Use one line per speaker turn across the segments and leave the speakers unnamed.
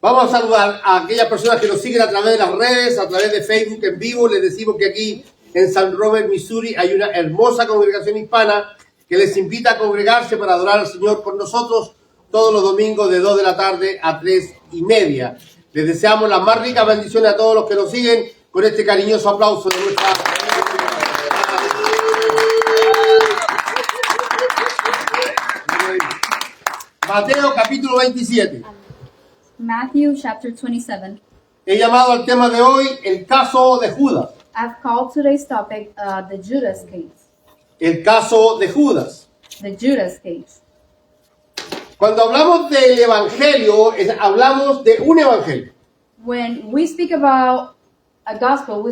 Vamos a saludar a aquellas personas que nos siguen a través de las redes, a través de Facebook en vivo. Les decimos que aquí en San Robert, Missouri, hay una hermosa congregación hispana que les invita a congregarse para adorar al Señor con nosotros todos los domingos de 2 de la tarde a 3:30. Les deseamos las más ricas bendiciones a todos los que nos siguen con este cariñoso aplauso de nuestra... Mateo capítulo 27.
Matthew chapter 27.
He llamado al tema de hoy el caso de Judas.
I've called today's topic the Judas case.
El caso de Judas.
The Judas case.
Cuando hablamos del evangelio, hablamos de un evangelio.
When we speak about a gospel, we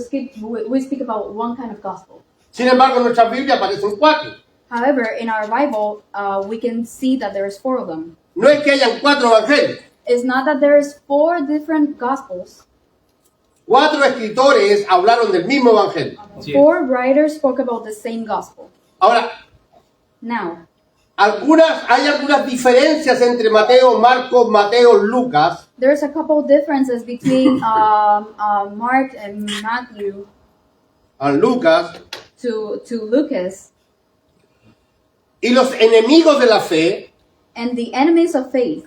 speak about one kind of gospel.
Sin embargo, en nuestra Biblia aparecen 4.
However, in our Bible, we can see that there's 4 of them.
No es que hayan 4 evangelios.
It's not that there's 4 different gospels.
4 escritores hablaron del mismo evangelio.
4 writers spoke about the same gospel.
Ahora,
Now,
hay algunas diferencias entre Mateo, Marcos, Mateo, Lucas.
there's a couple differences between Mark and Matthew
Lucas,
to Lucas,
y los enemigos de la fe
and the enemies of faith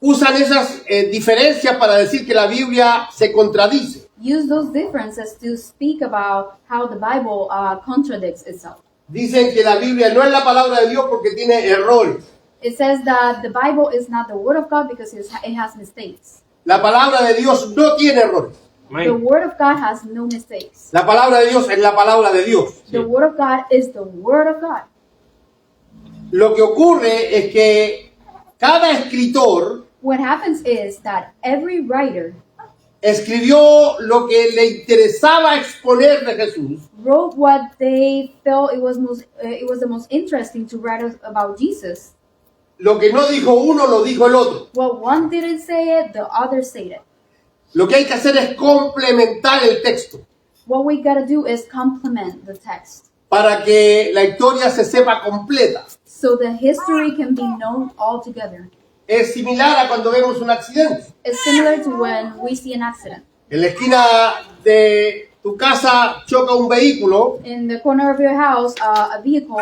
usan esas diferencias para decir que la Biblia se contradice.
use those differences to speak about how the Bible contradicts itself.
Dicen que la Biblia no es la palabra de Dios porque tiene errores.
It says that the Bible is not the Word of God because it has mistakes.
La palabra de Dios no tiene errores.
The Word of God has no mistakes.
La palabra de Dios es la palabra de Dios.
The Word of God is the Word of God.
Lo que ocurre es que cada escritor
What happens is that every writer
escribió lo que le interesaba exponer de Jesús,
wrote what they felt it was the most interesting to write about Jesus.
lo que no dijo uno lo dijo el otro.
What one didn't say it, the other said it.
Lo que hay que hacer es complementar el texto
What we gotta do is complement the text,
para que la historia se sepa completa.
so the history can be known all together.
Es similar a cuando vemos un accidente.
It's similar to when we see an accident.
En la esquina de tu casa choca un vehículo
In the corner of your house, a vehicle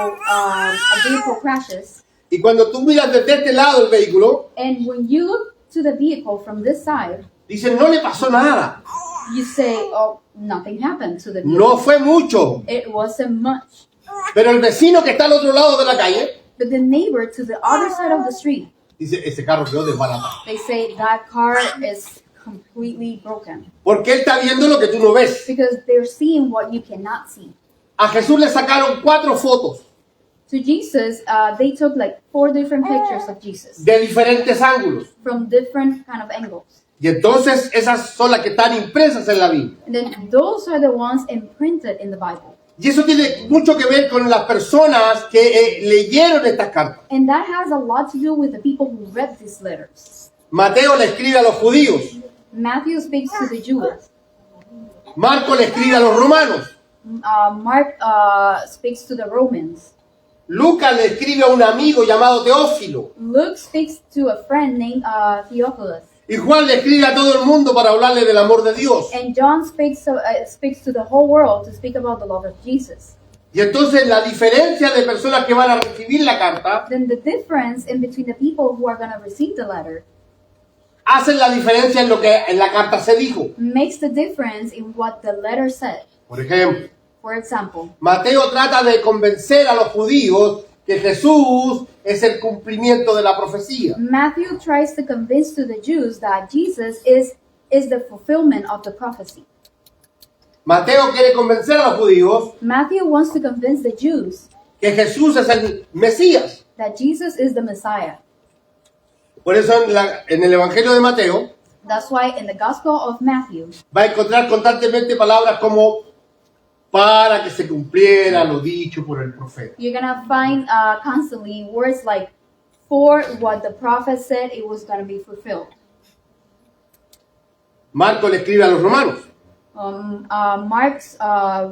crashes,
y cuando tú miras desde este lado el vehículo,
and when you look to the vehicle from this side,
dicen no le pasó nada,
you say, "Oh, nothing happened to the vehicle.
no fue mucho.
It wasn't much."
Pero el vecino que está al otro lado de la calle
But the neighbor to the other side of the street,
dice ese carro quedó desbaratado.
they say that car is completely broken
Porque él está viendo lo que tú no ves.
because they're seeing what you cannot see.
A Jesús le sacaron 4 fotos
To Jesus, they took like 4 different pictures of Jesus
de diferentes ángulos.
from different kind of angles.
Y entonces esas son las que están impresas en la Biblia.
And then those are the ones imprinted in the Bible.
Y eso tiene mucho que ver con las personas que leyeron estas cartas.
And that has a lot to do with the people who read these letters.
Mateo le escribe a los judíos.
Matthew speaks to the Jews.
Marco le escribe a los romanos.
Mark speaks to the Romans.
Lucas le escribe a un amigo llamado Teófilo.
Luke speaks to a friend named Theophilus.
Y Juan le escribe a todo el mundo para hablarle del amor de Dios.
And John speaks to the whole world to speak about the love of Jesus.
Y entonces la diferencia de personas que van a recibir la carta
Then the difference in between the people who are going to receive the letter
hacen la diferencia en lo que en la carta se dijo.
makes the difference in what the letter said.
Por ejemplo,
For example,
Mateo trata de convencer a los judíos que Jesús es el cumplimiento de la profecía.
Matthew tries to convince to the Jews that Jesus is the fulfillment of the prophecy.
Mateo quiere convencer a los judíos
Matthew wants to convince the Jews
que Jesús es el Mesías.
that Jesus is the Messiah.
Por eso en el Evangelio de Mateo
That's why in the Gospel of Matthew,
va a encontrar constantemente palabras como para que se cumpliera lo dicho por el profeta.
you're going to find constantly words like, for what the prophet said it was going to be fulfilled.
Marco le escribe a los romanos.
Mark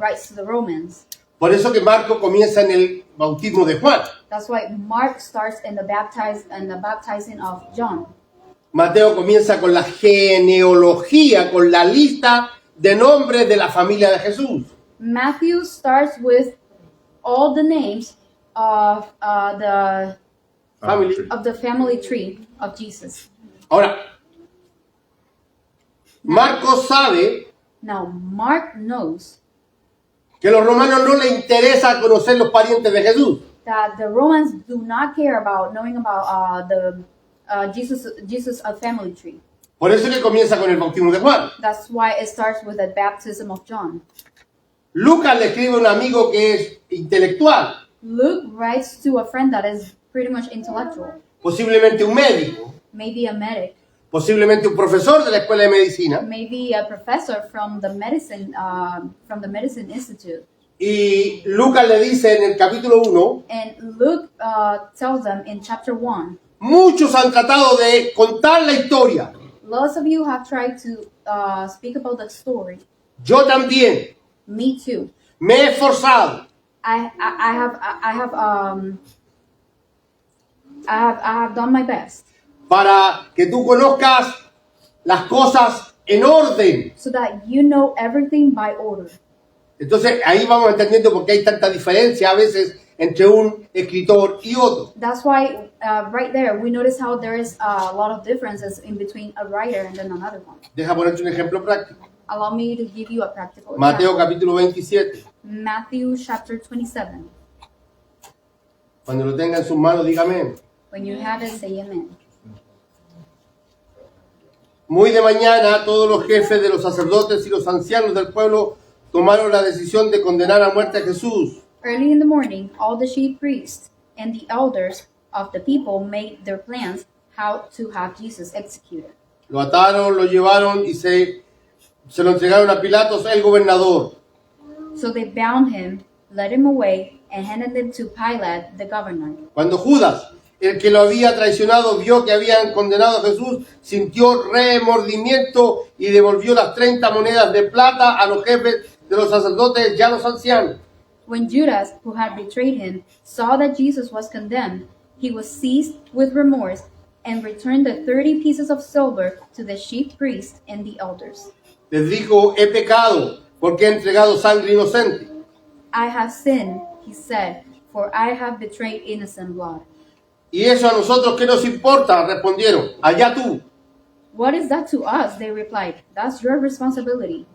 writes to the Romans.
Por eso que Marco comienza en el bautismo de Juan.
That's why Mark starts in the baptizing of John.
Mateo comienza con la genealogía, con la lista de nombres de la familia de Jesús.
Matthew starts with all the names of
Family.
the family tree of Jesus.
Ahora, Marcos sabe
Now Mark knows
que a los romanos no les interesa conocer los parientes de Jesús.
that the Romans do not care about knowing about Jesus' family tree.
Por eso que comienza con el bautismo de Juan.
That's why it starts with the baptism of John.
Lucas le escribe a un amigo que es intelectual,
Luke writes to a friend that is pretty much intellectual,
posiblemente un médico,
maybe a medic,
posiblemente un profesor de la escuela de medicina,
maybe a professor from the medicine institute.
y Lucas le dice en el capítulo 1,
And Luke tells them in chapter 1,
muchos han tratado de contar la historia.
lots of you have tried to speak about the story.
Yo también
Me too.
me he esforzado
I have done my best
para que tú conozcas las cosas en orden.
so that you know everything by order.
Entonces ahí vamos entendiendo por qué hay tanta diferencia a veces entre un escritor y otro.
That's why right there we notice how there is a lot of differences in between a writer and then another one.
Deja ponerte un ejemplo práctico.
Allow me to give you a practical
Mateo
example.
capítulo 27.
Matthew chapter 27.
Cuando lo tenga en sus manos, dígame.
When you have it, say amen.
Muy de mañana, todos los jefes de los sacerdotes y los ancianos del pueblo tomaron la decisión de condenar a muerte a Jesús.
Early in the morning, all the chief priests and the elders of the people made their plans how to have Jesus executed.
Lo ataron, lo llevaron y se lo entregaron a Pilatos, el gobernador.
So they bound him, led him away, and handed him to Pilate, the governor.
Cuando Judas, el que lo había traicionado, vio que habían condenado a Jesús, sintió remordimiento y devolvió las 30 monedas de plata a los jefes de los sacerdotes y a los ancianos.
When Judas, who had betrayed him, saw that Jesus was condemned, he was seized with remorse and returned the 30 pieces of silver to the chief priests and the elders.
Les dijo, he pecado porque he entregado sangre inocente.
I have sinned, he said, for I have betrayed innocent blood.
Y eso a nosotros, ¿qué nos importa? Respondieron, allá tú.
What is that to us? They replied. That's your responsibility.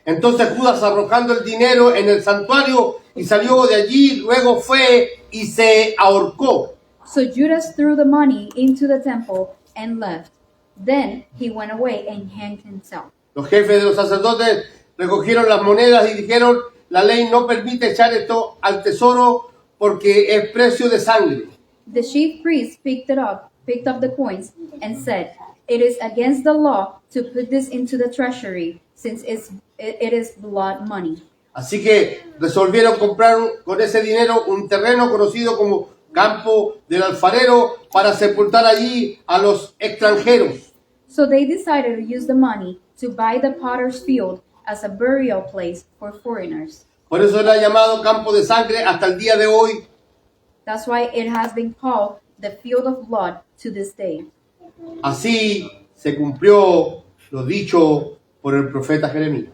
Entonces Judas, arrojando el dinero en el santuario y salió de allí, luego fue y se ahorcó.
So Judas threw the money into the temple and left. Then he went away and hanged himself.
Los jefes de los sacerdotes recogieron las monedas y dijeron, la ley no permite echar esto al tesoro porque es precio de sangre.
The chief priests picked up the coins and said, it is against the law to put this into the treasury since it is blood money.
Así que resolvieron comprar con ese dinero un terreno conocido como Campo del Alfarero para sepultar allí a los extranjeros.
So they decided to use the money to buy the potter's field as a burial place for foreigners.
Por eso era llamado Campo de Sangre hasta el día de hoy.
That's why it has been called the field of blood to this day.
Así se cumplió lo dicho por el profeta Jeremías.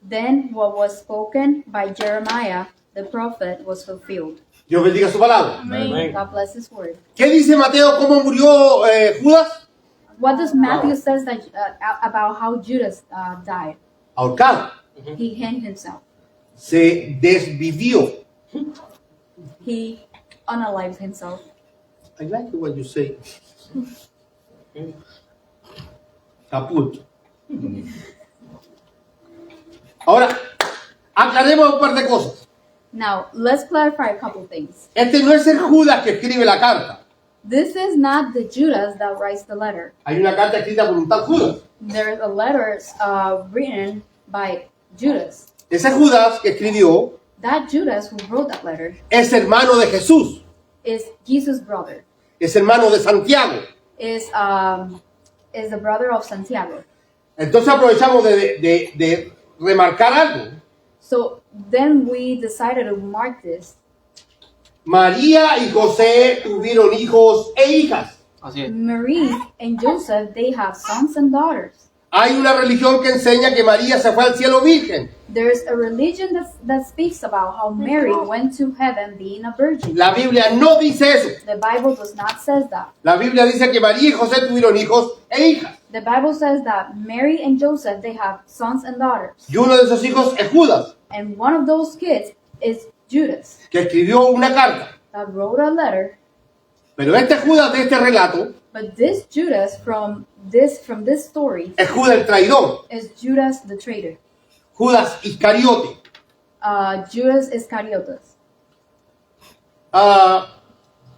Then what was spoken by Jeremiah, the prophet, was fulfilled.
Dios bendiga su palabra.
God bless his word.
¿Qué dice Mateo? ¿Cómo murió Judas?
What does Matthew says that about how Judas died?
Ahorcado.
He hanged himself.
Se desvivió.
He unalived himself.
I like it when you say caput. Ahora, aclaremos un par de cosas.
Now, let's clarify a couple things.
Este no es el Judas que escribe la carta.
This is not the Judas that writes the letter.
Hay una carta escrita por un tal Judas.
There's a letter written by Judas.
Ese Judas que escribió
That Judas who wrote that letter
es hermano de Jesús.
is Jesus' brother.
Es hermano de Santiago.
Is the brother of Santiago.
Entonces aprovechamos de remarcar algo.
So then we decided to mark this.
María y José tuvieron hijos e hijas.
Así es.
Marie and Joseph, they have sons and daughters.
Hay una religión que enseña que María se fue al cielo virgen.
There's a religion that speaks about how Mary went to heaven being a virgin.
La Biblia no dice eso.
The Bible does not say that.
La Biblia dice que María y José tuvieron hijos e hijas.
The Bible says that Mary and Joseph, they have sons and daughters.
Y uno de esos hijos es Judas,
And one of those kids is Judas,
que escribió una carta.
that wrote a letter.
Pero este Judas de este relato
But this Judas from this story
es Judas el traidor,
is Judas the traitor.
Judas Iscariote.
Judas Iscariotes.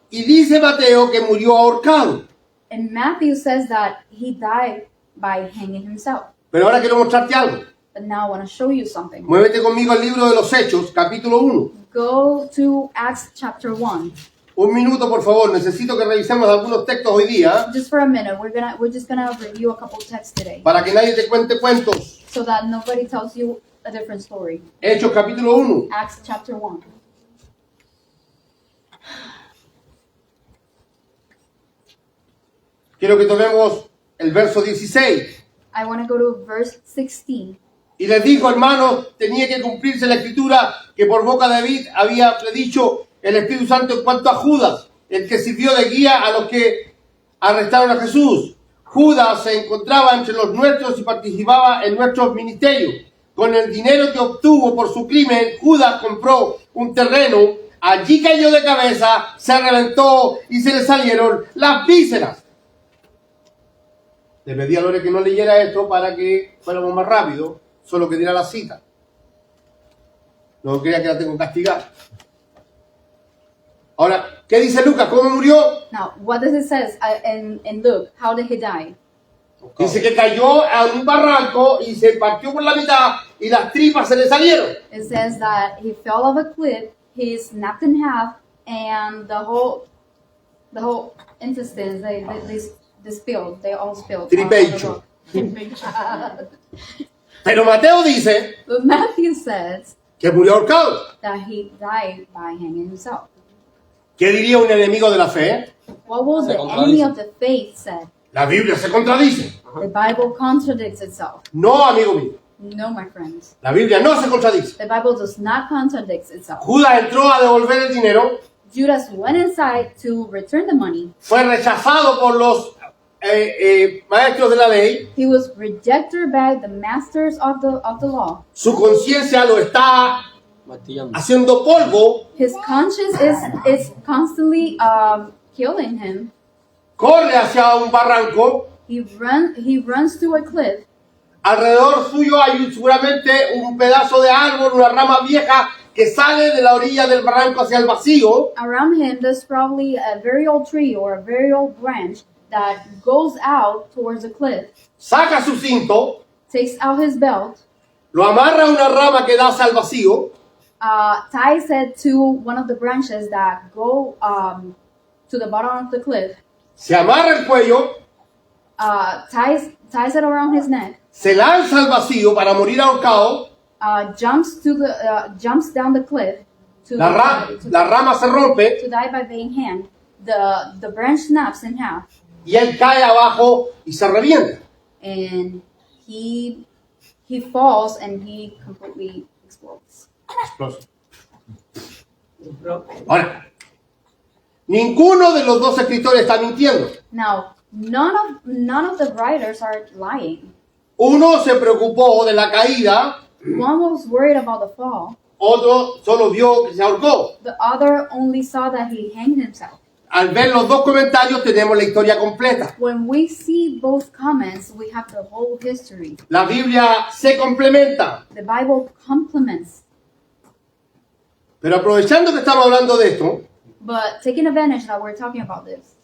Y dice Mateo que murió ahorcado.
And Matthew says that he died by hanging himself.
Pero ahora quiero mostrarte algo.
But now I want to show you something.
Muévete conmigo al libro de los Hechos, capítulo 1.
Go to Acts chapter 1.
Un minuto, por favor. Necesito que revisemos algunos textos hoy día
Just for a minute, we're just gonna review a couple texts today,
para que nadie te cuente cuentos.
so that nobody tells you a different story.
Hechos, capítulo 1.
Acts chapter 1.
Quiero que tomemos el verso 16.
I want to go to verse 16.
Y les dijo, hermanos, tenía que cumplirse la escritura que por boca de David había predicho el Espíritu Santo en cuanto a Judas, el que sirvió de guía a los que arrestaron a Jesús. Judas se encontraba entre los nuestros y participaba en nuestros ministerios. Con el dinero que obtuvo por su crimen, Judas compró un terreno. Allí cayó de cabeza, se reventó y se le salieron las vísceras. Le pedí a Lore que no leyera esto para que fuéramos más rápido, solo que diera la cita. No crea que la tengo castigada. Ahora, ¿qué dice Lucas? ¿Cómo murió?
Now, what does it says in Luke? How did he die?
Dice que cayó a un barranco y se partió por la mitad y las tripas se le salieron.
It says that he fell off a cliff, he snapped in half, and the whole intestines they spilled. They all spilled.
Tripecho.
Tripecho.
Pero Mateo dice
But Matthew says
que murió ahorcado.
that he died by hanging himself.
¿Qué diría un enemigo de la fe?
What will
Se
the
contradice.
enemy of the faith say?
La Biblia se contradice.
The Bible contradicts itself.
No, amigo mío.
No, my friends.
La Biblia no se contradice.
The Bible does not contradict itself.
Judas entró a devolver el dinero,
Judas went inside to return the money.
fue rechazado por los maestros de la ley.
He was rejected by the masters of the law.
Su conciencia lo está
Martillando.
haciendo polvo.
His conscience is constantly killing him.
Corre hacia un barranco.
He runs to a cliff.
Alrededor suyo hay seguramente un pedazo de árbol, una rama vieja que sale de la orilla del barranco hacia el vacío.
Around him, there's probably a very old tree or a very old branch that goes out towards the cliff.
Saca su cinto,
Takes out his belt,
lo amarra a una rama que da hacia el vacío.
ties it to one of the branches that go to the bottom of the cliff.
Se amarra el cuello,
Ties it around his neck.
se lanza al vacío para morir ahorcado.
Jumps down the cliff to
La rama se rompe
to die by being hanged. The branch snaps in half,
y él cae abajo y se revienta.
and he falls and he completely explodes.
Ahora, ninguno de los dos escritores está mintiendo.
Now, none of the writers are lying.
Uno se preocupó de la caída,
One was worried about the fall.
otro solo vio que se ahorcó.
The other only saw that he hanged himself.
Al ver los dos comentarios tenemos la historia completa.
When we see both comments, we have the whole history.
La Biblia se complementa.
The Bible complements.
Pero aprovechando que estamos hablando de esto,
But taking advantage that we're talking about this,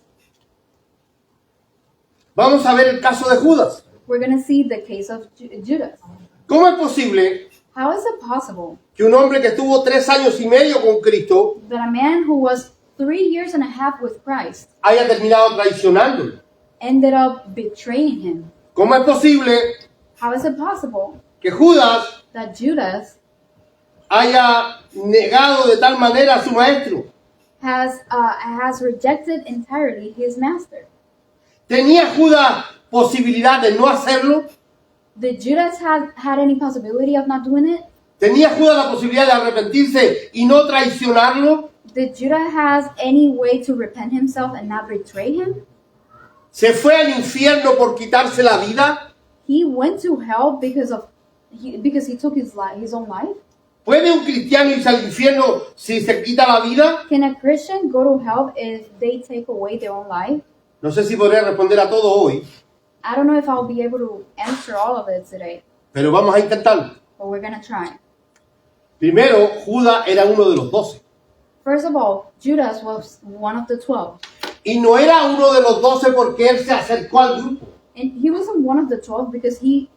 vamos a ver el caso de Judas.
we're going to see the case of Judas.
¿Cómo es posible
How is it possible
que un hombre que estuvo 3 años y medio con Cristo
that a man who was 3 years and a half with Christ
haya terminado traicionándolo?
ended up betraying him?
¿Cómo es posible
How is it possible
que Judas
that Judas
haya negado de tal manera a su maestro?
has rejected entirely his master?
¿Tenía Judas posibilidad de no hacerlo?
Did Judas had any possibility of not doing it?
¿Tenía Judas la posibilidad de arrepentirse y no traicionarlo?
Did Judas has any way to repent himself and not betray him?
¿Se fue al infierno por quitarse la vida?
He went to hell because he took his own life.
¿Puede un cristiano irse al infierno si se quita la vida?
Can a Christian go to hell if they take away their own life?
No sé si podré responder a todo hoy,
I don't know if I'll be able to answer all of it today,
pero vamos a intentarlo.
but we're gonna try.
Primero, Judas era uno de los 12.
First of all, Judas was one of the 12.
Y no era uno de los 12 porque él se acercó al grupo.
And he wasn't one of the 12 because he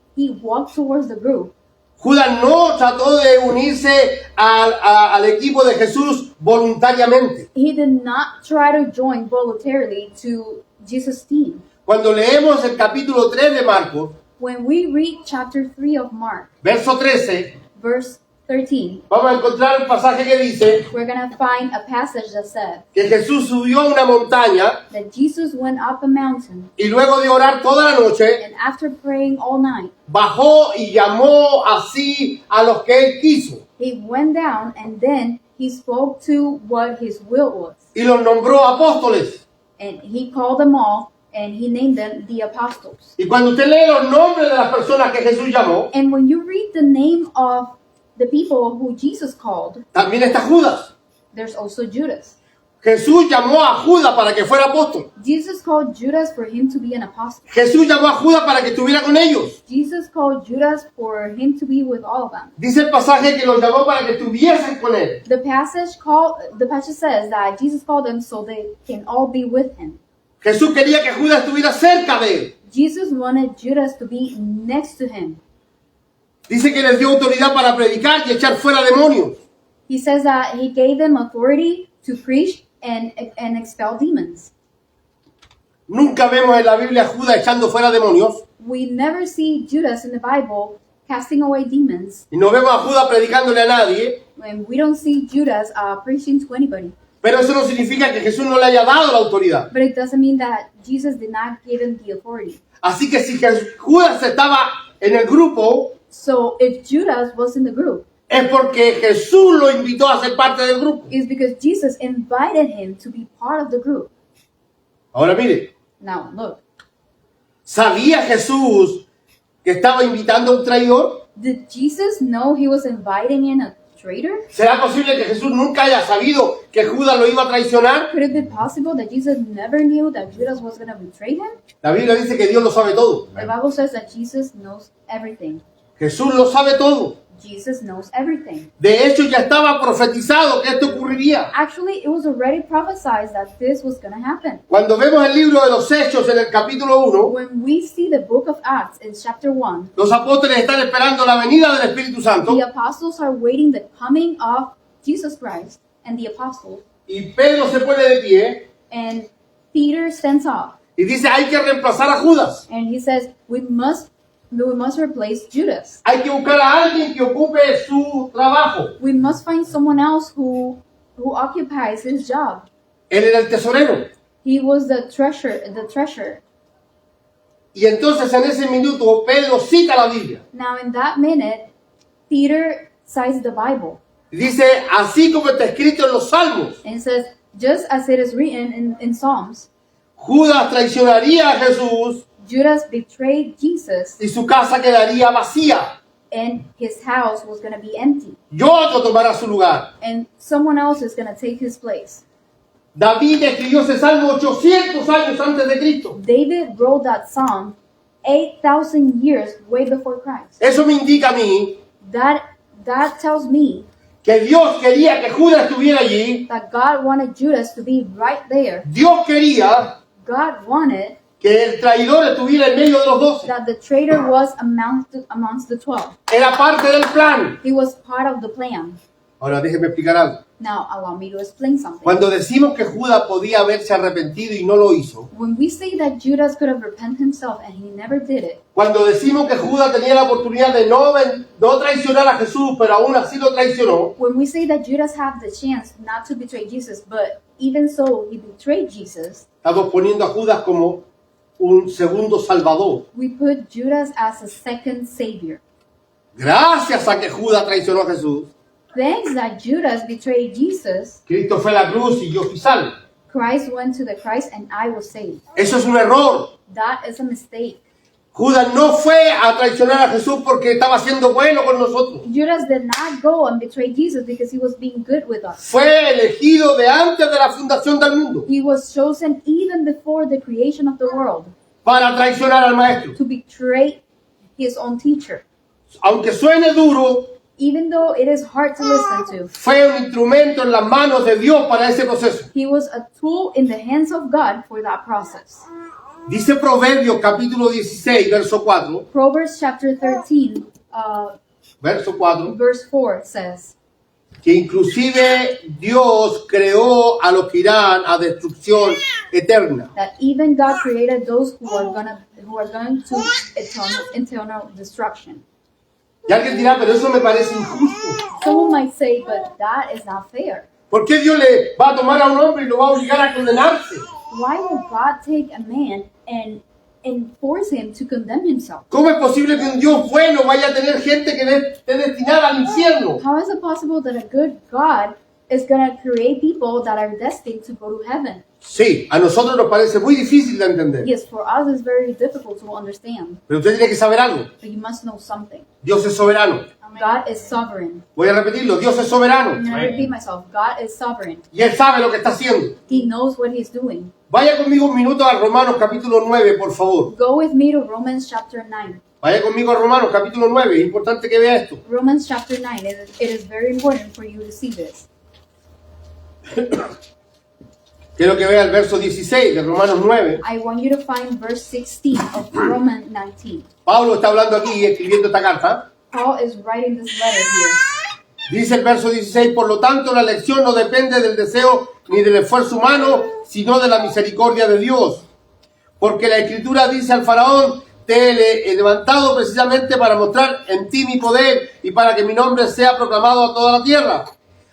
walked towards the group.
Judas no trató de unirse al equipo de Jesús voluntariamente.
He did not try to join voluntarily to Jesus' team.
Cuando leemos el capítulo 3 de Marcos,
When we read chapter 3 of Mark,
verso 13,
verse 13,
vamos a encontrar un pasaje que dice
we're going to find a passage that says
que Jesús subió a una montaña
that Jesus went up a mountain,
y luego de orar toda la noche,
and after praying all night,
bajó y llamó así a los que él quiso
he went down and then he spoke to what his will was.
y los nombró apóstoles.
And he called them all and he named them the apostles.
Y cuando usted lee los nombres de las personas que Jesús llamó,
And when you read the name of the people who Jesus called,
también está Judas.
there's also Judas.
Jesús llamó a Judas para que fuera apóstol.
Jesus called Judas for him to be an apostle.
Jesús llamó a Judas para que estuviera con ellos.
Jesus called Judas for him to be with all of them.
Dice el pasaje que los llamó para que estuviesen con él.
The passage says that Jesus called them so they can all be with him.
Jesús quería que Judas estuviera cerca de él.
Jesus wanted Judas to be next to him.
Dice que les dio autoridad para predicar y echar fuera demonios.
He says that he gave them authority to preach and expel demons.
Nunca vemos en la Biblia a Judas echando fuera demonios.
We never see Judas in the Bible casting away demons,
Y no vemos a Judas predicándole a nadie.
and we don't see Judas preaching to anybody.
Pero eso no significa que Jesús no le haya dado la autoridad.
But it doesn't mean that Jesus did not give him the authority.
Así que si Judas estaba en el grupo,
So if Judas was in the group,
es porque Jesús lo invitó a ser parte del grupo.
it's because Jesus invited him to be part of the group.
Ahora mire,
Now look,
¿sabía Jesús que estaba invitando a un traidor?
did Jesus know he was inviting in a traitor?
¿Será posible que Jesús nunca haya sabido que Judas lo iba a traicionar?
Could it be possible that Jesus never knew that Judas was going to betray him?
La Biblia dice que Dios lo sabe todo.
The Bible says that Jesus knows everything.
Jesús lo sabe todo.
Jesus knows everything.
De hecho, ya estaba profetizado que esto ocurriría.
Actually, it was already prophesied that this was going to happen.
Cuando vemos el libro de los Hechos en el capítulo 1,
When we see the book of Acts in chapter 1,
los apóstoles están esperando la venida del Espíritu Santo
the apostles are waiting the coming of Jesus Christ and the apostles.
y Pedro se pone de pie
And Peter stands up
y dice hay que reemplazar a Judas.
and he says, we must replace Judas.
Hay que buscar a alguien que ocupe su trabajo.
We must find someone else who occupies his job.
Él era el tesorero.
He was the treasurer.
Y entonces en ese minuto Pedro cita la Biblia.
Now in that minute, Peter cites the Bible
Y dice, así como está escrito en los Salmos,
and says, just as it is written in Psalms,
Judas traicionaría a Jesús
Judas betrayed Jesus
y su casa quedaría vacía.
and his house was going to be empty.
Y otro tomará su lugar.
And someone else is going to take his place.
David escribió ese salmo 800 años antes de Cristo.
David wrote that psalm 8,000 years way before Christ.
Eso me indica a mí
That tells me
que Dios quería que Judas estuviera allí.
that God wanted Judas to be right there.
Dios quería
God wanted
que el traidor estuviera en medio de los 12.
that the traitor was amongst the 12.
Era parte del plan.
He was part of the plan.
Ahora déjeme explicar algo.
Now, allow me to explain something.
Cuando decimos que Judas podía haberse arrepentido y no lo hizo,
When we say that Judas could have repented himself and he never did it,
cuando decimos que Judas tenía la oportunidad de no traicionar a Jesús, pero aún así lo traicionó,
when we say that Judas had the chance not to betray Jesus, but even so he betrayed Jesus,
estamos poniendo a Judas como un segundo salvador.
We put Judas as a second savior.
Gracias a que Judas traicionó a Jesús,
Thanks that Judas betrayed Jesus,
Cristo fue a la cruz y yo fui salvo.
Christ went to the cross and I was saved.
Eso es un error.
That is a mistake.
Judas no fue a traicionar a Jesús porque estaba siendo bueno con nosotros.
Judas did not go and betray Jesus because he was being good with us.
Fue elegido de antes de la fundación del mundo
He was chosen even before the creation of the world
para traicionar al maestro.
to betray his own teacher.
Aunque suene duro,
Even though it is hard to listen to,
fue un instrumento en las manos de Dios para ese proceso.
he was a tool in the hands of God for that process.
Dice Proverbios capítulo 16, verso 4,
Proverbs chapter 13,
verso 4,
verse 4 says
que inclusive Dios creó a los que irán a destrucción eterna.
that even God created those who are going to eternal destruction.
Y alguien dirá, pero eso me parece injusto.
Someone might say, but that is not fair.
¿Por qué Dios le va a tomar a un hombre y lo va a obligar a condenarse?
Why would God take a man and force him to condemn himself?
¿Cómo es posible que un Dios bueno vaya a tener gente que esté destinada al infierno?
How is it possible that a good God is going to create people that are destined to go to heaven?
Sí, a nosotros nos parece muy difícil de entender.
Yes, for us it's very difficult to understand,
Pero usted tiene que saber algo.
but you must know something.
Dios es soberano.
God is sovereign.
Voy a repetirlo. Dios es soberano.
I'm going to repeat myself. God is sovereign.
Y Él sabe lo que está haciendo.
He knows what he's doing.
Vaya conmigo un minuto a Romanos capítulo 9, por favor.
Go with me to Romans chapter 9.
Vaya conmigo a Romanos capítulo 9. Es importante que vea esto.
Romans chapter 9. It is very important for you to see this.
Quiero que vea el verso 16 de Romanos 9.
I want you to find verse 16 of Romans 19.
Pablo está hablando aquí, escribiendo esta carta.
Paul is writing this letter here.
Dice el verso 16, por lo tanto la elección no depende del deseo ni del esfuerzo humano, sino de la misericordia de Dios. Porque la Escritura dice al faraón, te he levantado precisamente para mostrar en ti mi poder y para que mi nombre sea proclamado a toda la tierra.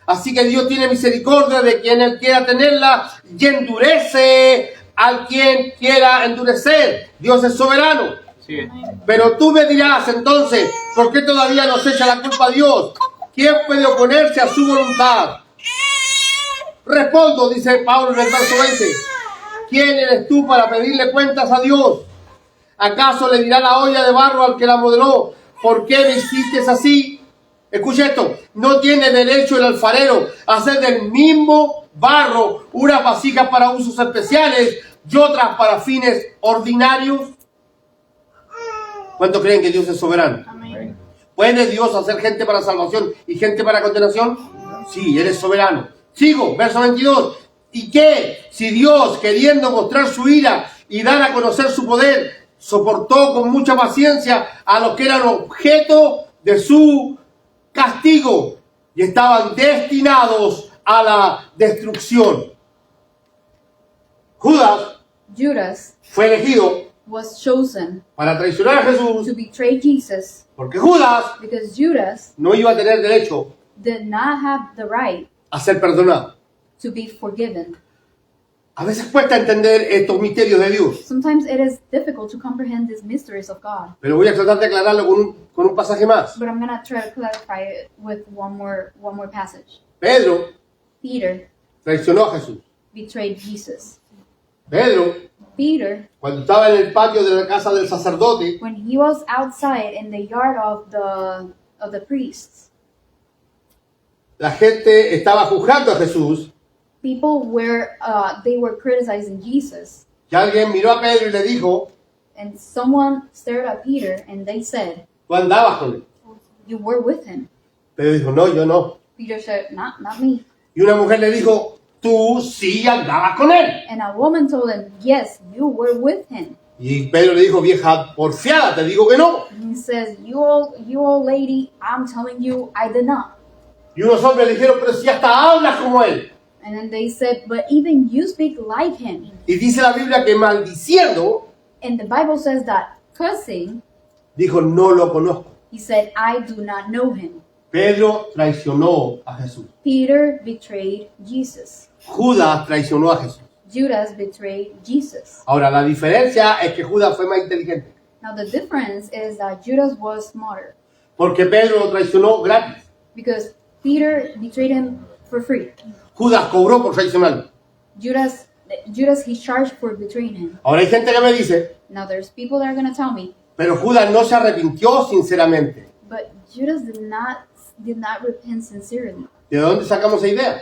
Así que Dios tiene misericordia de quien Él quiera tenerla y endurece al quien quiera endurecer. Dios es soberano.
Sí.
Pero tú me dirás entonces, ¿por qué todavía nos echa la culpa a Dios? ¿Quién puede oponerse a su voluntad? Respondo, dice Pablo en el verso 20. ¿Quién eres tú para pedirle cuentas a Dios? ¿Acaso le dirá la olla de barro al que la modeló, ¿por qué me hiciste así? Escucha esto, ¿no tiene derecho el alfarero a hacer del mismo barro unas vasijas para usos especiales y otras para fines ordinarios? ¿Cuántos creen que Dios es soberano?
Amen.
¿Puede Dios hacer gente para salvación y gente para condenación? Sí, Él es soberano. Sigo, verso 22. ¿Y qué? Si Dios, queriendo mostrar su ira y dar a conocer su poder, soportó con mucha paciencia a los que eran objeto de su castigo y estaban destinados a la destrucción.
Judas
Fue elegido
was chosen
para traicionar a Jesús
to betray Jesus
porque Judas
because Judas
no iba a tener derecho
did not have the right
a ser perdonado.
to be forgiven.
A veces cuesta entender estos misterios de Dios,
Sometimes it is difficult to comprehend these mysteries of God,
pero voy a tratar de aclararlo con un pasaje más.
but I'm going to try to clarify it with one more passage.
Pedro
Peter
traicionó a Jesús.
betrayed Jesus.
Pedro,
Peter,
cuando estaba en el patio de la casa del sacerdote,
when he was outside in the yard of the priests,
la gente estaba juzgando a Jesús
people were they were criticizing Jesus,
y alguien miró a Pedro y le dijo,
and someone stared at Peter and they said,
tú andabas con él.
"You were with him."
Pedro dijo, no, yo no.
Peter said, "Not me."
Y una mujer le dijo, tú sí andabas con él.
And a woman told him, "Yes, you were with him."
Y Pedro le dijo, vieja porfiada, te digo que no.
And he says, you old lady, I'm telling you, I did not."
Y unos hombres le dijeron, pero si hasta hablas como él.
And then they said, "But even you speak like him."
Y dice la Biblia que maldiciendo,
And the Bible says that cursing,
dijo, no lo conozco.
he said, "I do not know him."
Pedro traicionó a Jesús.
Peter betrayed Jesus.
Judas traicionó a Jesús.
Judas betrayed Jesus.
Ahora, la diferencia es que Judas fue más inteligente,
Now the difference is that Judas was smarter
porque Pedro lo traicionó gratis.
because Peter betrayed him for free.
Judas cobró por traicionarlo.
Judas he charged for betraying him.
Ahora hay gente que me dice,
Now there's people that are going to tell me,
pero Judas no se arrepintió sinceramente.
but Judas did not repent sincerely.
¿De dónde sacamos esa idea?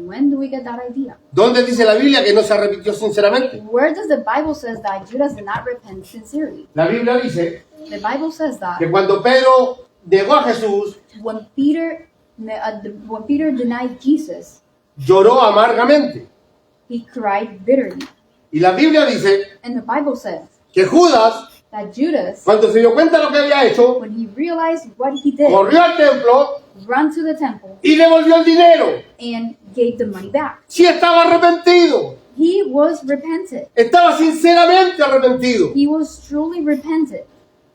When do we get that idea?
¿Dónde dice la Biblia que no se arrepintió sinceramente?
Where does the Bible says that Judas did not repent sincerely?
La Biblia dice
The Bible says that
que cuando Pedro negó a Jesús,
when Peter denied Jesus,
lloró amargamente.
he cried bitterly.
Y la Biblia dice
And the Bible says
que Judas,
that Judas,
cuando se dio cuenta de lo que había hecho,
when he realized what he did,
corrió al templo
ran to the temple
y devolvió el dinero.
and gave the money back.
Sí, estaba arrepentido.
He was repentant.
Estaba sinceramente arrepentido.
He was truly repentant.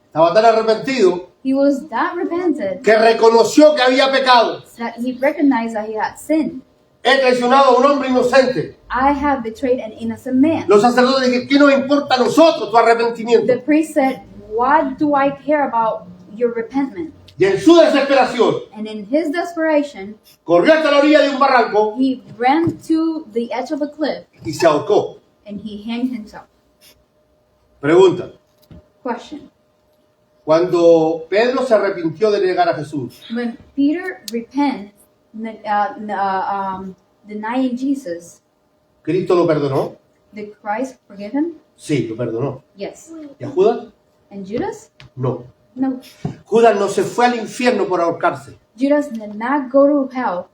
Estaba tan arrepentido
He was that repentant
que reconoció que había pecado.
that he recognized that he had sinned.
He traicionado a un hombre inocente.
I have betrayed an innocent man.
Los sacerdotes dijeron, ¿qué nos importa a nosotros tu arrepentimiento?
The priest said, what do I care about your repentment?
Y en su desesperación,
And in his desperation,
corrió hasta la orilla de un barranco
he ran to the edge of a cliff
y se ahorcó.
and he hanged himself.
Pregunta,
Question.
cuando Pedro se arrepintió de negar a Jesús,
When Peter denying Jesus,
¿Cristo lo perdonó?
did Christ forgive him?
Sí, lo perdonó.
Yes.
¿Y a Judas?
And Judas?
No.
No.
Judas no se fue al infierno por ahorcarse.
Judas did not go to hell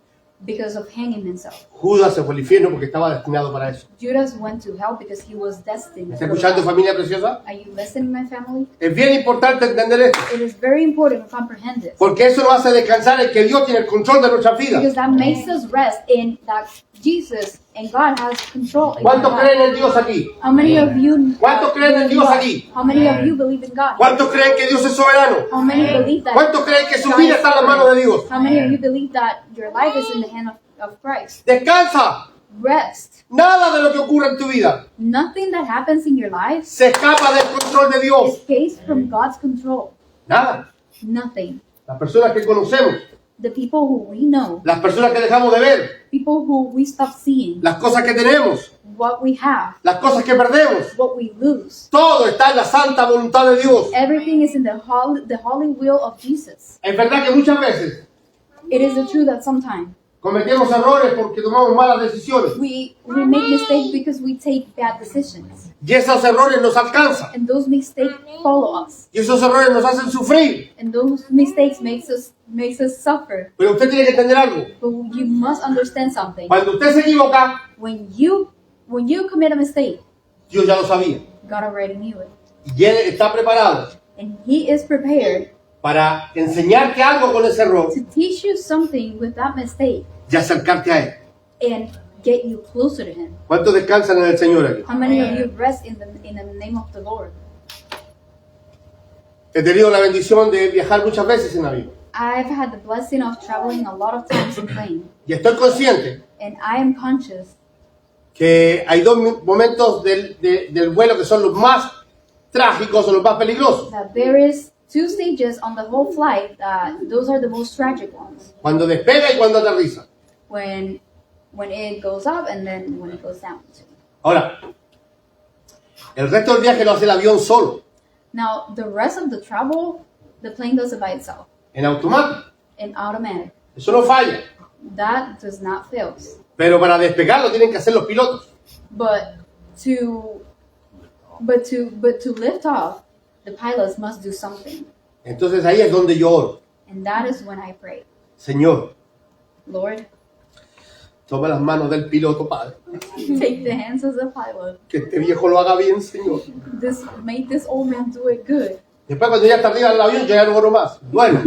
because of hanging himself.
Judas se fue al infierno porque estaba destinado para eso.
Judas went to hell because he was destined.
¿Me está
for
escuchando,
hell.
familia preciosa?
Are you listening, my family?
Es bien importante entender esto,
It is very important to comprehend this
porque eso nos hace descansar en que Dios tiene el control de nuestras vidas.
because that makes us rest in that Jesus and God has control. in
¿Cuántos
our
creen
life.
en Dios aquí?
How many of you?
¿Cuántos creen en
believe
Dios
God?
aquí?
How many of you believe in God?
¿Cuántos creen que Dios es soberano?
How many believe that?
¿Cuántos creen que su
God
vida
is
está en las manos de Dios?
How many of you believe that your life is in the hand of Christ?
Descansa.
Rest.
Nada de lo que ocurre en tu vida
Nothing that happens in your life
se escapa del control de Dios.
escapes from God's control.
Nada.
Nothing.
Las personas que conocemos,
The people who we know,
las personas que dejamos de ver,
people who we stop seeing,
las cosas que tenemos,
what we have,
las cosas que perdemos,
what we lose.
todo está en la santa voluntad de Dios.
Everything is in the holy will of Jesus.
Es verdad que muchas veces
It is the truth that sometimes
cometemos errores porque tomamos malas decisiones
we make mistakes because we take bad decisions.
y esos errores nos alcanzan
And those mistakes follow us.
y esos errores nos hacen sufrir.
And those mistakes makes us suffer.
Pero usted tiene que entender algo.
But you must understand something.
Cuando usted se equivoca,
When you commit a mistake,
Dios ya lo sabía
God already knew it.
y Él está preparado
And He is prepared
para enseñarte algo con ese error
to teach you something with that mistake
y acercarte a Él.
and get you closer to Him.
¿Cuántos descansan en el Señor aquí?
How many of you rest in the name of the Lord?
He tenido la bendición de viajar muchas veces en avión
I've had the blessing of traveling a lot of times in plane,
y estoy consciente
and I am conscious
que hay dos momentos del vuelo que son los más trágicos o los más peligrosos.
that there is two stages on the whole flight. Those are the most tragic ones.
Cuando despega y cuando aterriza.
When it goes up and then when it goes down.
Ahora, el resto del viaje lo hace el avión solo,
Now the rest of the travel, the plane does it by itself
en automático.
in automatic.
Eso no falla.
That does not fail.
Pero para despegar lo tienen que hacer los pilotos.
But to lift off, the pilots must do something,
Entonces ahí es donde yo oro.
and that is when I pray,
Señor,
Lord,
toma las manos del piloto, Padre.
take the hands of the pilot.
Que este viejo lo haga bien, Señor.
Make this old man do it good.
Después cuando ya está arriba del avión, yo ya no oro más. Bueno,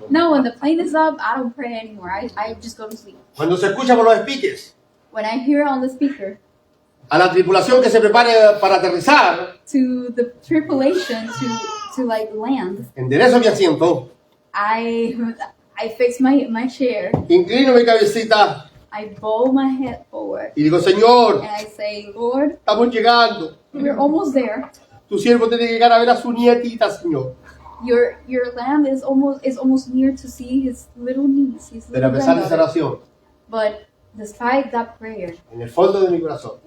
No, when the plane is up, I don't pray anymore. I just go to sleep.
cuando se escucha por los speakers
When I hear on the speaker
a la tripulación que se prepare para aterrizar,
to the tripulation to like land,
enderezo mi asiento,
I fix my chair
inclino mi cabecita
I bow my head forward
y digo, Señor,
and I say, Lord,
estamos llegando.
we're almost there.
Tu siervo tiene que llegar a ver a su nietita, Señor.
Your lamb is almost near to see his little niece, his
Pero a
little
pesar de esa
granddaughter.
oración,
But despite that prayer,
en el fondo de mi corazón,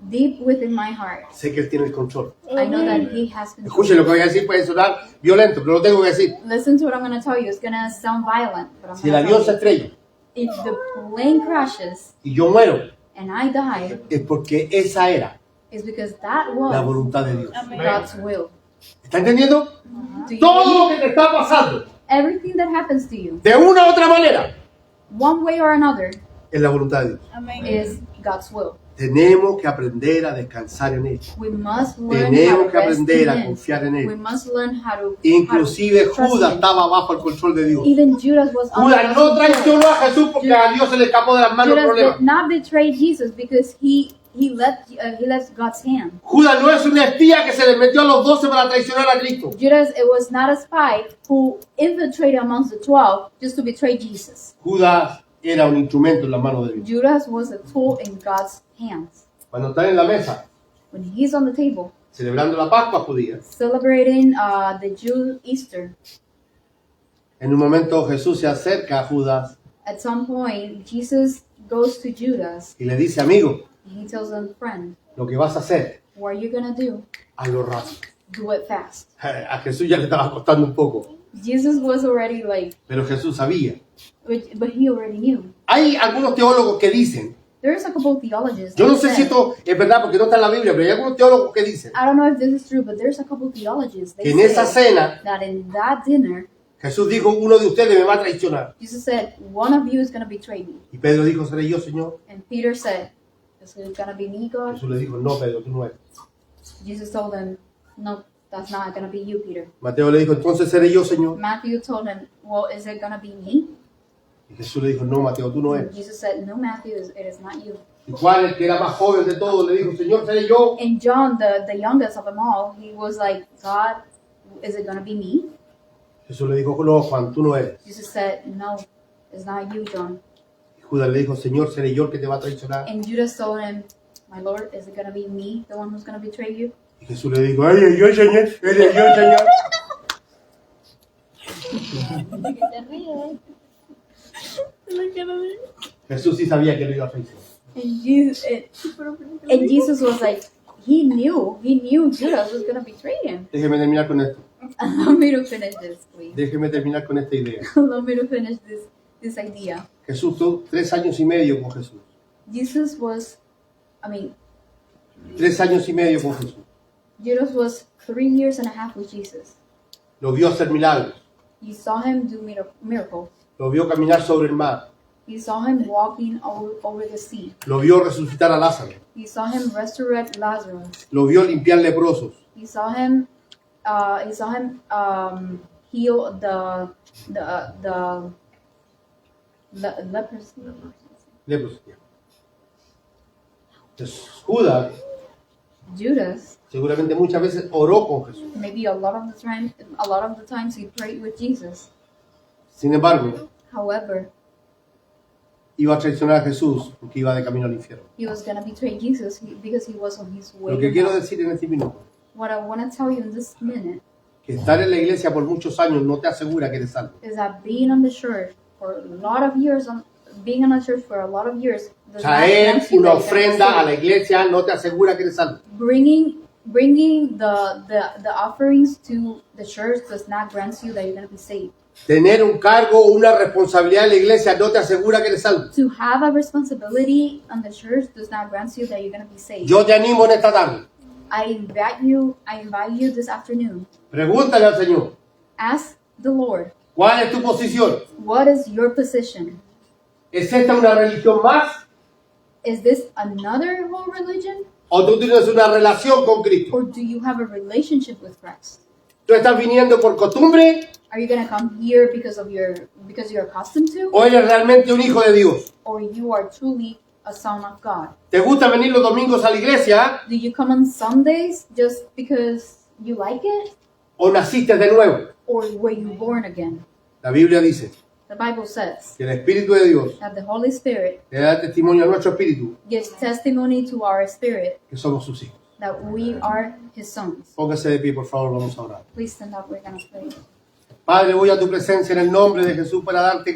deep within my heart,
sé que Él tiene el control.
I know that he has control.
Escuchen, lo que voy a decir puede sonar violento, pero lo tengo que decir.
Listen to what I'm going to tell you. It's going to sound violent, but I'm
Si el
going to
avión se
tell you.
estrella
If the plane crashes
y yo muero,
and I die,
es porque esa era
it's because that
la
was
voluntad de Dios.
God's will.
¿Está entendiendo?
Do you
Todo lo que te está pasando,
everything that happens to you,
de una u otra manera,
one way or another,
es la voluntad de Dios.
is God's will.
Tenemos que aprender a descansar en Él.
We must learn how
Tenemos
to
que
rest
aprender
in
a
Him.
confiar en
We
Él.
must learn how to
Inclusive
trust
Judas
Him.
estaba bajo el control de Dios.
Even Judas was under
Judas no
God's control.
traicionó a Jesús porque a Dios se le escapó de las manos el
Judas
problema.
did not betray Jesus because he left God's hand.
Judas no es un espía que se le metió a los 12 para traicionar a Cristo.
Judas, it was not a spy who infiltrated amongst the 12 just to betray Jesus.
Judas era un instrumento en las manos de Dios.
Judas was a tool in God's hands.
Cuando están en la mesa,
When he's on the table
celebrando la Pascua judía,
celebrating the Jew Easter,
en un momento Jesús se acerca a Judas
at some point Jesus goes to Judas
y le dice, amigo,
and he tells him, friend,
lo que vas a hacer,
what are you gonna do?
hazlo rápido.
Do it fast.
A Jesús ya le estaba costando un poco,
Jesus was already like,
pero Jesús sabía.
but he already knew.
Hay algunos teólogos que dicen,
There's a couple of theologians.
yo
that
no sé si
said-
esto es verdad porque no está en la Biblia, pero hay algunos teólogos que dicen
I don't know if this is true, but there's a couple of theologians. They
que en esa
say
cena
that in that dinner,
Jesús dijo, uno de ustedes me va a traicionar.
Jesus said, one of you is going to betray me.
Y Pedro dijo, seré yo, Señor.
And Peter said, is it going to be me, God?
Jesús le dijo, no, Pedro, tú no eres.
Jesus told him, no, that's not going to be you, Peter.
Mateo le dijo, entonces seré yo, Señor.
Matthew told him, well, is it going to be me?
Y Jesús le dijo, no, Mateo, tú no
And
eres.
Jesus said, no, Matthew, it is not you.
Y Juan, el que era más joven de todos, le dijo, Señor, seré yo.
And John, the youngest of them all, he was like, God, is it going to be me?
Jesús le dijo, no, Juan, tú no eres.
Jesus said, no, it's not you, John.
Y Judas le dijo, Señor, seré yo el que te va a traicionar.
And Judas told him, my Lord, is it going to be me, the one who's going to betray you?
Y Jesús le dijo, ay, yo, Señor, eres yo, Señor. Jesús sí sabía que lo iba a traicionar.
And Jesus was like, he knew Judas was going to betray him.
Déjeme terminar con esto.
Allow me to finish this, please.
Déjeme terminar con esta idea.
Allow me to finish this idea.
Jesús tuvo 3 años y medio con Jesús.
Jesus was,
3 años y medio con Jesús.
Judas was 3 years and a half with Jesus.
Lo vio hacer milagros.
You saw him do miracles.
Lo vio caminar sobre el mar.
You saw him walking over the sea.
Lo vio resucitar a Lázaro.
You saw him resurrect Lazarus.
Lo vio limpiar leprosos.
You saw him heal the leprosy.
Leprosos. Entonces, Judas
Judas,
seguramente muchas veces oró con Jesús.
maybe a lot of the times he prayed with Jesus.
Sin embargo,
However,
iba a traicionar a Jesús porque iba de camino al infierno.
he was gonna betray Jesus because he was on his way.
Lo que
to
quiero
hell.
decir en este minuto,
What I want to tell you in this minute
que estar en la iglesia por muchos años no te asegura que eres salvo.
is that being on the church for a lot of years, being on the church for a lot of years, does not
Traer
grant you
una
that you're gonna be
ofrenda a la
saved.
iglesia no te asegura que eres salvo.
Bringing the offerings to the church does not grant you that you're going to be saved.
Tener un cargo o una responsabilidad en la iglesia no te asegura que eres salvo.
To have a responsibility on the church does not grant you that you're going to be saved.
Yo te animo en esta tarde.
I invite you this afternoon.
Pregúntale al Señor,
Ask the Lord,
¿cuál es tu posición?
what is your position?
¿Es esta una religión más?
Is this another whole religion?
¿O tú tienes una relación con Cristo?
Or do you have a relationship with Christ?
¿Tú estás viniendo por costumbre
Are you going to come here because you're accustomed to?
o eres realmente un hijo de Dios?
Or you are truly a son of God?
¿Te gusta venir los domingos a la iglesia
Do you come on Sundays just because you like it?
o naciste de nuevo?
Or were you born again?
La Biblia dice
The Bible says
que el Espíritu de Dios
that the Holy Spirit
le da testimonio a nuestro espíritu
gives testimony to our spirit
que somos sus hijos.
that we are His sons.
Póngase de pie, por favor, vamos a orar.
Please stand up, we're going to pray.
Padre, voy a tu presencia en el nombre de Jesús para darte